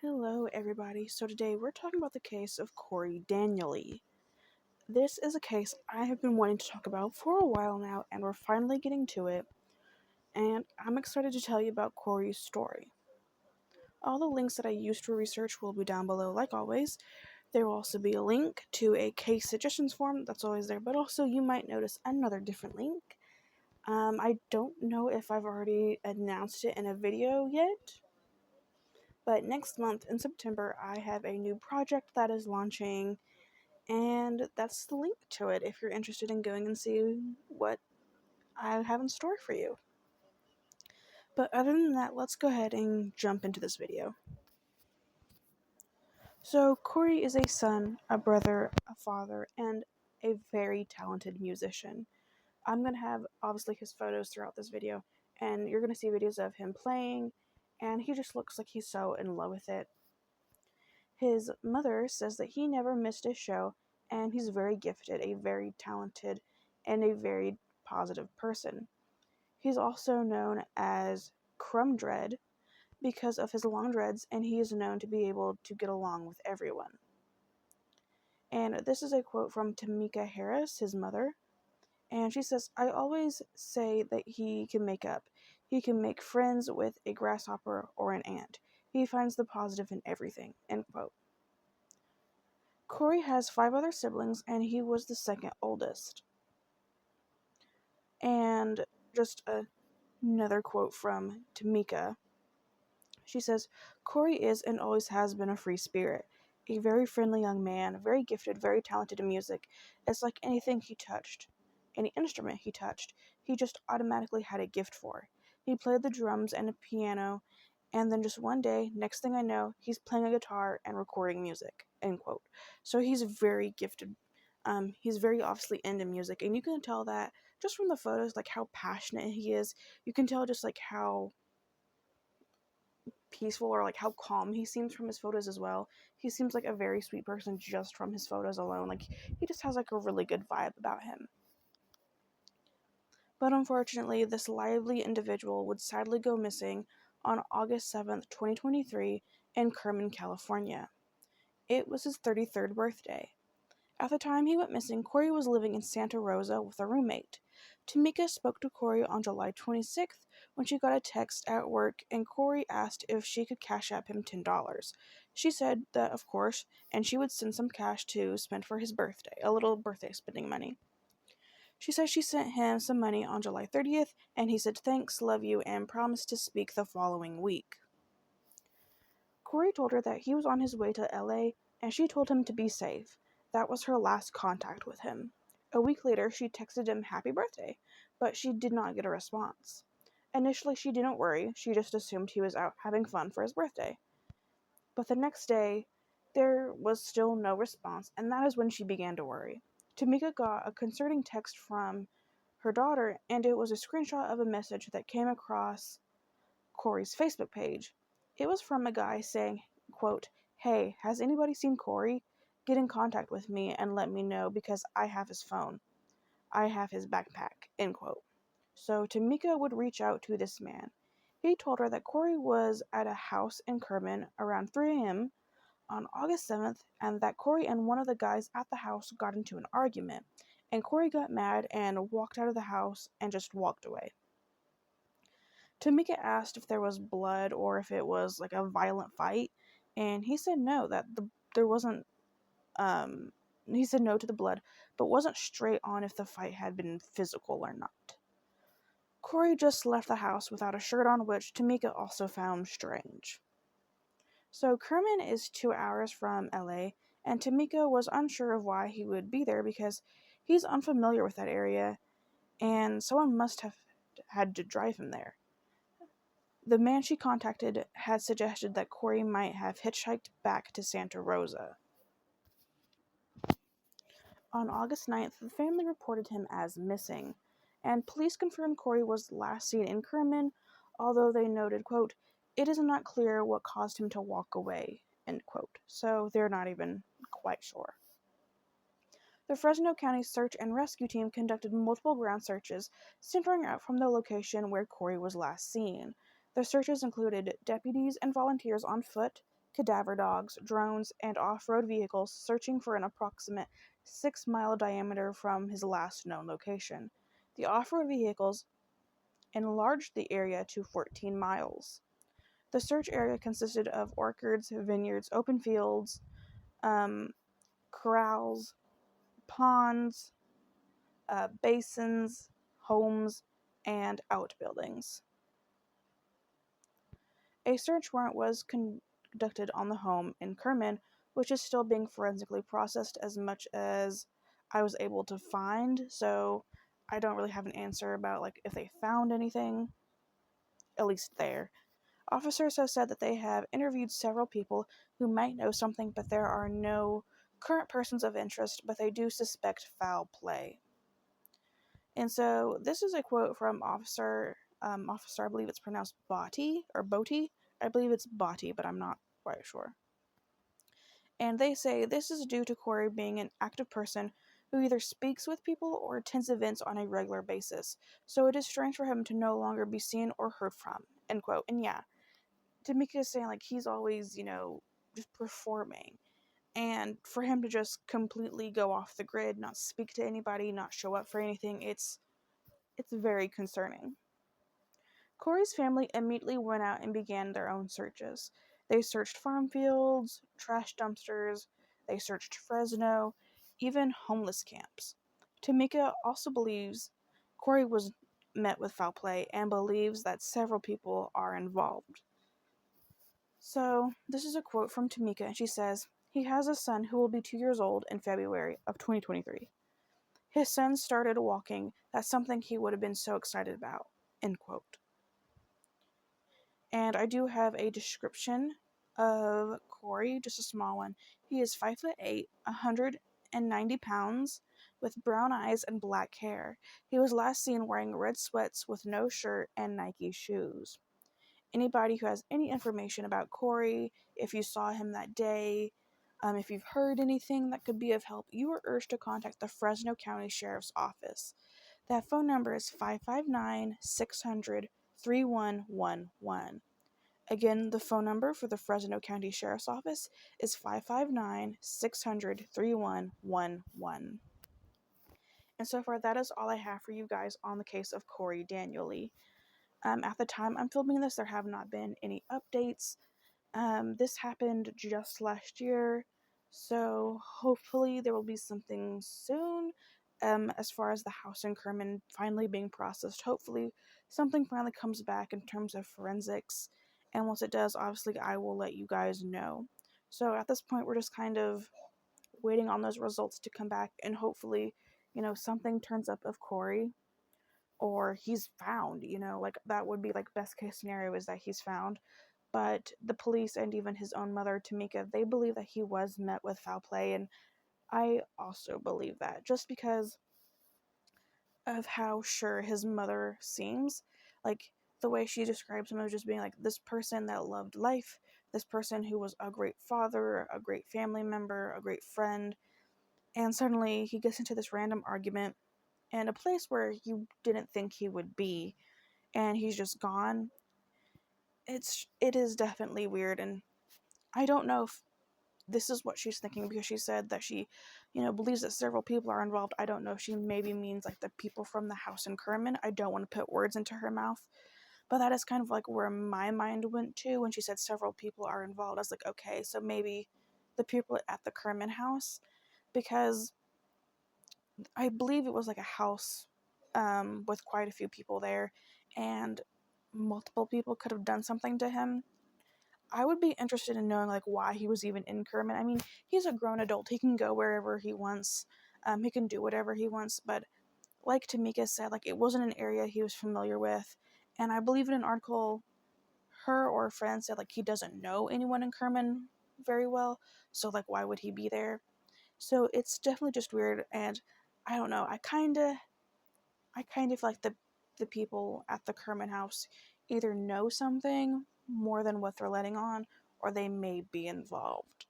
Hello, everybody. So today we're talking about the case of Corey Daniely. This is a case I have been wanting to talk about for a while now, and we're finally getting to it. And I'm excited to tell you about Corey's story. All the links that I used for research will be down below, like always. There will also be a link to a case suggestions form that's always there, but also you might notice another different link. I don't know if I've already announced it in a video yet. But next month in September, I have a new project that is launching, and that's the link to it if you're interested in going and seeing what I have in store for you. But other than that, let's go ahead and jump into this video. So, Corey is a son, a brother, a father, and a very talented musician. I'm going to have, obviously, his photos throughout this video, and you're going to see videos of him playing, and he just looks like he's so in love with it. His mother says that he never missed a show, and he's very gifted, a very talented, and a very positive person. He's also known as Crumb Dread because of his long dreads, and he is known to be able to get along with everyone. And this is a quote from Tamika Harris, his mother, and she says, "I always say that he can make up. He can make friends with a grasshopper or an ant. He finds the positive in everything," end quote. Corey has 5 other siblings, and he was the second oldest. And just another quote from Tamika. She says, "Corey is and always has been a free spirit, a very friendly young man, very gifted, very talented in music. It's like anything he touched, any instrument he touched, he just automatically had a gift for. He played the drums and a piano, and then just one day, next thing I know, he's playing a guitar and recording music," end quote. So he's very gifted. He's very obviously into music, and you can tell that just from the photos, like how passionate he is. You can tell just like how peaceful or like how calm he seems from his photos as well. He seems like a very sweet person just from his photos alone. Like he just has like a really good vibe about him. But unfortunately, this lively individual would sadly go missing on August 7th, 2023 in Kerman, California. It was his 33rd birthday. At the time he went missing, Corey was living in Santa Rosa with a roommate. Tamika spoke to Corey on July 26th when she got a text at work, and Corey asked if she could cash app him $10. She said that, of course, and she would send some cash to spend for his birthday, a little birthday spending money. She said she sent him some money on July 30th, and he said thanks, love you, and promised to speak the following week. Corey told her that he was on his way to LA, and she told him to be safe. That was her last contact with him. A week later, she texted him happy birthday, but she did not get a response. Initially, she didn't worry, she just assumed he was out having fun for his birthday. But the next day, there was still no response, and that is when she began to worry. Tamika got a concerning text from her daughter, and it was a screenshot of a message that came across Corey's Facebook page. It was from a guy saying, quote, "Hey, has anybody seen Corey? Get in contact with me and let me know because I have his phone. I have his backpack," end quote. So Tamika would reach out to this man. He told her that Corey was at a house in Kerman around 3 a.m. on August 7th, and that Corey and one of the guys at the house got into an argument, and Corey got mad and walked out of the house and just walked away. Tamika asked if there was blood or if it was like a violent fight, and he said no, that there wasn't. He said no to the blood, but wasn't straight on if the fight had been physical or not. Corey just left the house without a shirt on, which Tamika also found strange. So Kerman is 2 hours from LA, and Tamika was unsure of why he would be there because he's unfamiliar with that area, and someone must have had to drive him there. The man she contacted had suggested that Corey might have hitchhiked back to Santa Rosa. On August 9th, the family reported him as missing, and police confirmed Corey was last seen in Kerman, although they noted, quote, "It is not clear what caused him to walk away," end quote. So they're not even quite sure. The Fresno County Search and Rescue Team conducted multiple ground searches centering out from the location where Corey was last seen. The searches included deputies and volunteers on foot, cadaver dogs, drones, and off-road vehicles searching for an approximate 6-mile diameter from his last known location. The off-road vehicles enlarged the area to 14 miles. The search area consisted of orchards, vineyards, open fields, corrals, ponds, basins, homes, and outbuildings. A search warrant was conducted on the home in Kerman, which is still being forensically processed as much as I was able to find, so I don't really have an answer about like if they found anything, at least there. Officers have said that they have interviewed several people who might know something, but there are no current persons of interest, but they do suspect foul play. And so this is a quote from Officer, I believe it's pronounced Botti or Boti. I believe it's Botti, but I'm not quite sure. And they say this is due to Corey being an active person who either speaks with people or attends events on a regular basis. So it is strange for him to no longer be seen or heard from. End quote. And yeah, Tamika is saying like he's always, just performing. And for him to just completely go off the grid, not speak to anybody, not show up for anything, it's very concerning. Corey's family immediately went out and began their own searches. They searched farm fields, trash dumpsters, they searched Fresno, even homeless camps. Tamika also believes Corey was met with foul play and believes that several people are involved. So, this is a quote from Tamika, and she says, "He has a son who will be 2 years old in February of 2023. His son started walking. That's something he would have been so excited about." End quote. And I do have a description of Corey, just a small one. He is 5'8", 190 pounds, with brown eyes and black hair. He was last seen wearing red sweats with no shirt and Nike shoes. Anybody who has any information about Corey, if you saw him that day, if you've heard anything that could be of help, you are urged to contact the Fresno County Sheriff's Office. That phone number is 559-600-3111. Again, the phone number for the Fresno County Sheriff's Office is 559-600-3111. And so far, that is all I have for you guys on the case of Corey Daniely. At the time I'm filming this, there have not been any updates. This happened just last year, so hopefully there will be something soon. As far as the house in Kerman finally being processed, hopefully something finally comes back in terms of forensics, and once it does, obviously I will let you guys know. So at this point, we're just kind of waiting on those results to come back, and hopefully, something turns up of Corey, or he's found, like that would be like best case scenario is that he's found. But the police and even his own mother, Tamika, they believe that he was met with foul play, and I also believe that just because of how sure his mother seems. Like the way she describes him as just being like this person that loved life, this person who was a great father, a great family member, a great friend, and suddenly he gets into this random argument in a place where you didn't think he would be, and he's just gone. It is definitely weird, and I don't know if this is what she's thinking, because she said that she, believes that several people are involved. I don't know if she maybe means like the people from the house in Kerman. I don't want to put words into her mouth, but that is kind of like where my mind went to when she said several people are involved. I was like, okay, so maybe the people at the Kerman house, because I believe it was like a house with quite a few people there, and multiple people could have done something to him. I would be interested in knowing like why he was even in Kerman. I mean, he's a grown adult. He can go wherever he wants. He can do whatever he wants. But like Tamika said, like it wasn't an area he was familiar with. And I believe in an article, her or a friend said like he doesn't know anyone in Kerman very well. So like why would he be there? So it's definitely just weird. And I don't know. I kind of feel like the people at the Kerman house either know something more than what they're letting on, or they may be involved.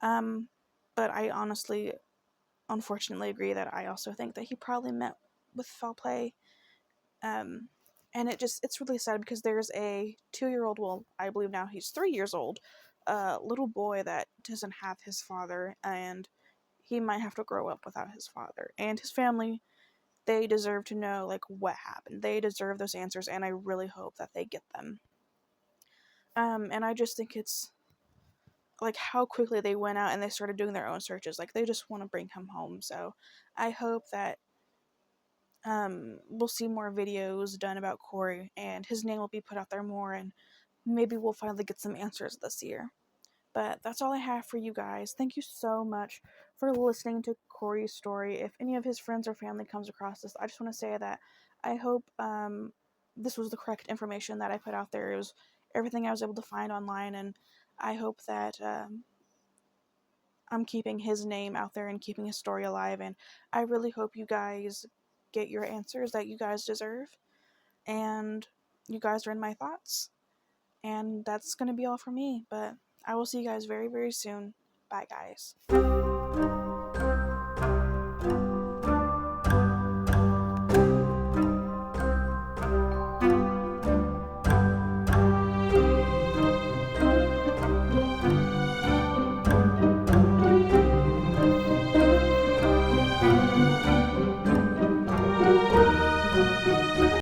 Um, but I honestly, unfortunately, agree that I also think that he probably met with foul play. Um, and it's really sad because there's a 2-year-old, well, I believe now he's 3 years old, a little boy that doesn't have his father, and he might have to grow up without his father. And his family, they deserve to know, like, what happened. They deserve those answers, and I really hope that they get them. And I just think it's like how quickly they went out and they started doing their own searches. Like, they just want to bring him home. So I hope that we'll see more videos done about Corey, and his name will be put out there more, and maybe we'll finally get some answers this year. But that's all I have for you guys. Thank you so much for listening to Corey's story. If any of his friends or family comes across this, I just want to say that I hope this was the correct information that I put out there. It was everything I was able to find online, and I hope that I'm keeping his name out there and keeping his story alive. And I really hope you guys get your answers that you guys deserve. And you guys are in my thoughts. And that's going to be all for me. But I will see you guys very, very soon. Bye, guys.